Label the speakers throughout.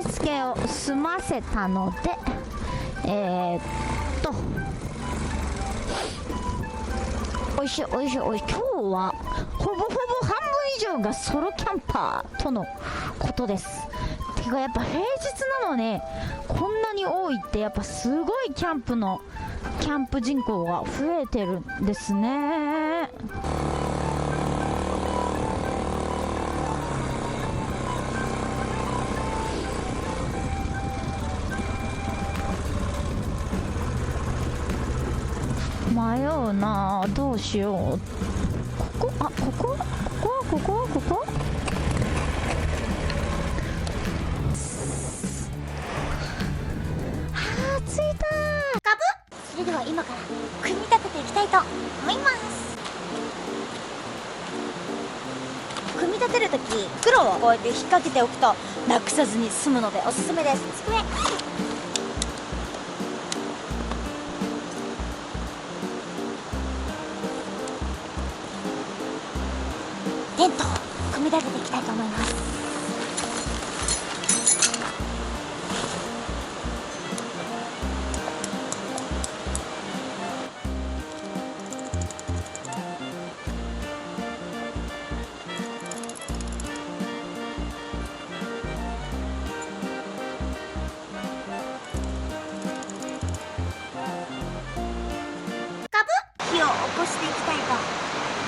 Speaker 1: 受付を済ませたので、おいしいおいしいおいしい。今日はほぼほぼ半分以上がソロキャンパーとのことです。てかやっぱ平日なのね、こんなに多いってやっぱすごいキャンプ人口が増えてるんですね。迷うな、どうしよう。ここ着いたー。
Speaker 2: ガブ。それでは今から組み立てていきたいと思います。組み立てるとき袋をこうやって引っ掛けておくとなくさずに済むのでおすすめです。机、テントを組み立てていきたいと思います。火を起こしていきたいと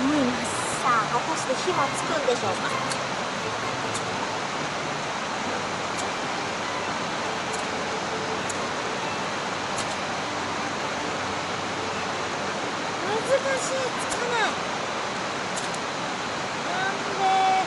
Speaker 2: 思います。さあ、果たして火はつくんでしょうか。難しい、つかない。なんで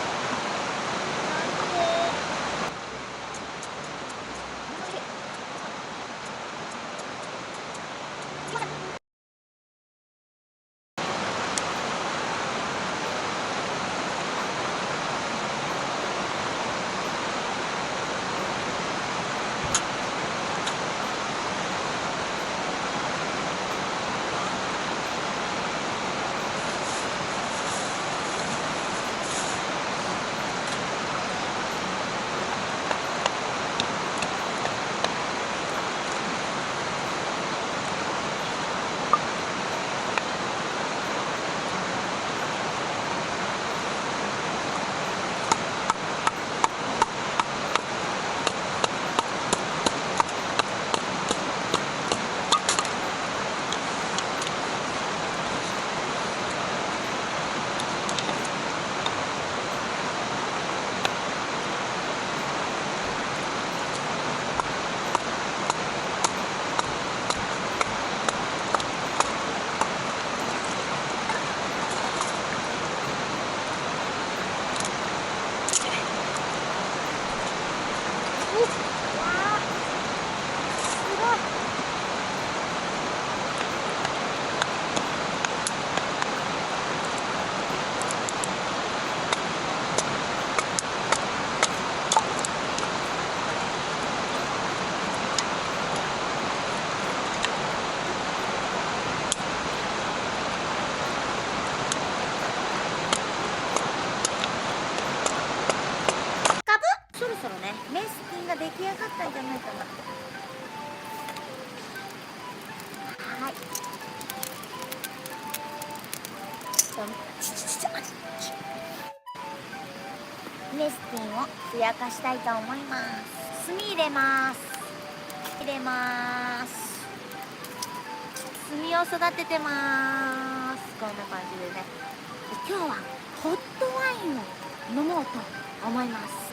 Speaker 2: メスティンが出来上がったんじゃないかな。はい。メスティンをふやかしたいと思います。炭入れます。炭を育ててます。こんな感じでね。今日はホットワインを飲もうと思います。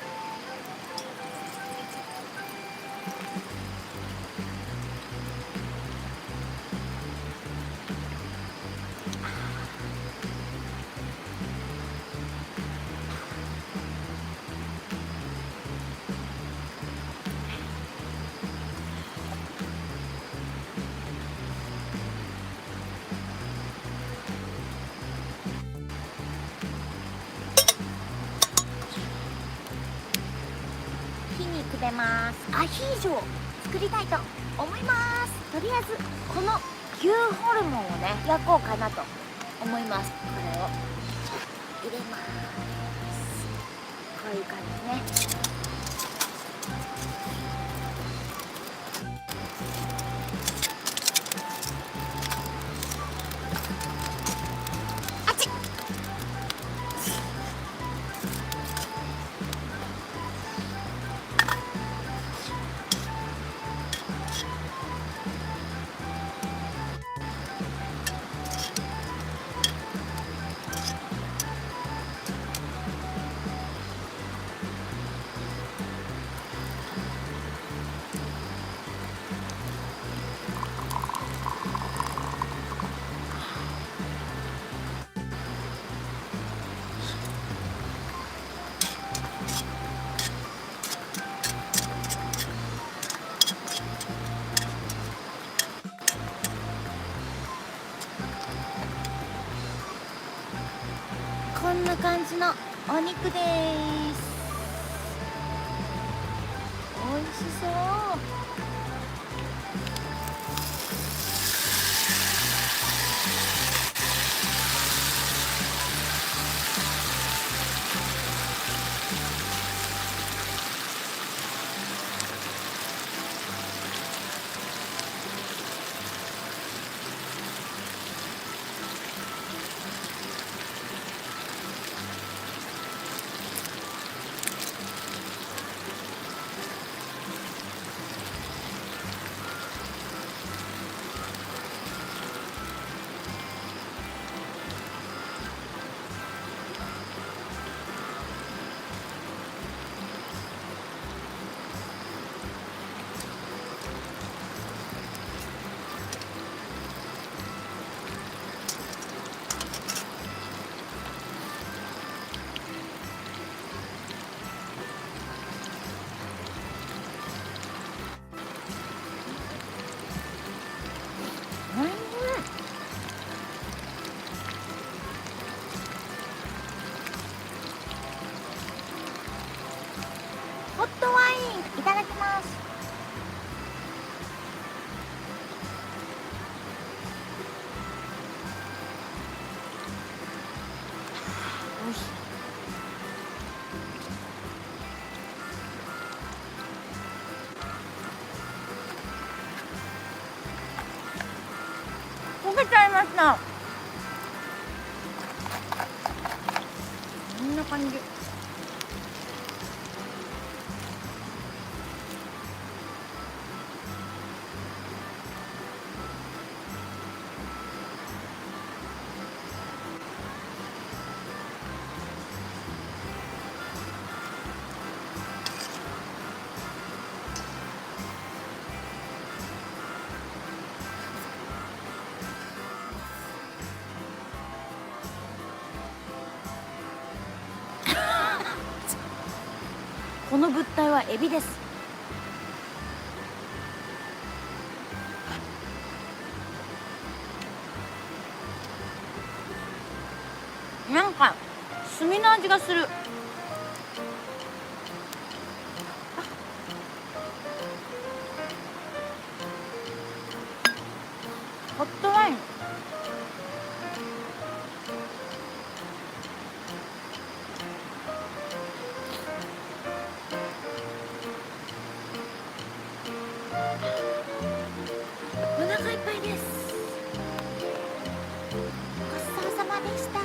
Speaker 2: くべます。アヒージョを作りたいと思います。とりあえずこの牛ホルモンをね焼こうかなと思います。これを入れます。こういう感じね。つのお肉です。美味しそう。ホットワインいただきます。おいしい。焦げちゃいました。こんな感じ。この物体はエビです。なんか炭の味がする。ホットワイン。お腹いっぱいです。ごちそうさまでした。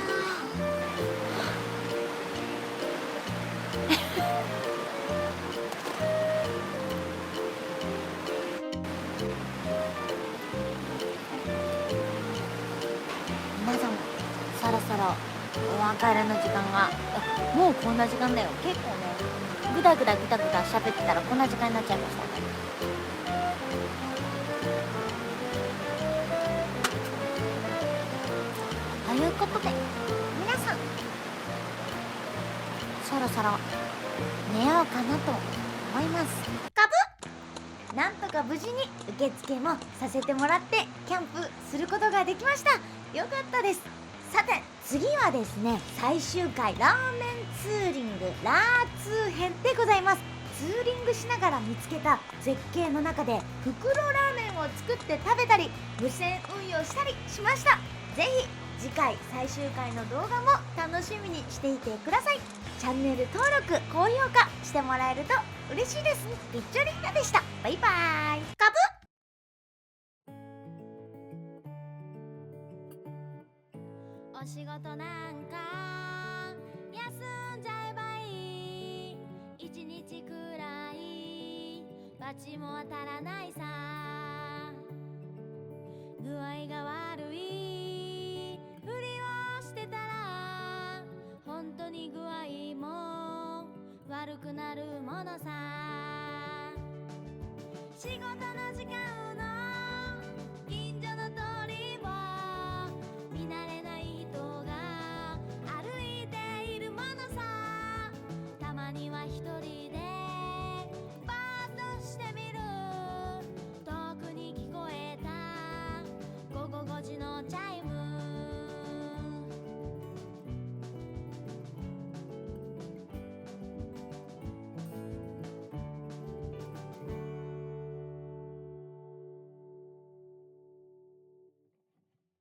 Speaker 2: 皆さんそろそろお別れの時間が、もうこんな時間だよ。結構ね、ぐだぐだぐだぐだ喋ってたらこんな時間になっちゃいましたね。ということで皆さんそろそろ寝ようかなと思います。カブなんとか無事に受付もさせてもらってキャンプすることができました。よかったです。さて次はですね、最終回ラーメンツーリングラーツー編でございます。ツーリングしながら見つけた絶景の中で袋ラーメンを作って食べたり無線運用したりしました。ぜひ次回最終回の動画も楽しみにしていてください。チャンネル登録高評価してもらえると嬉しいです。ピッチョリーナでした。バイバーイ。カブお仕事なんか休んじゃえばいい。一日くらい罰も当たらないさ。具合が悪いふりをしてたら本当に具合も悪くなるものさ。仕事の時間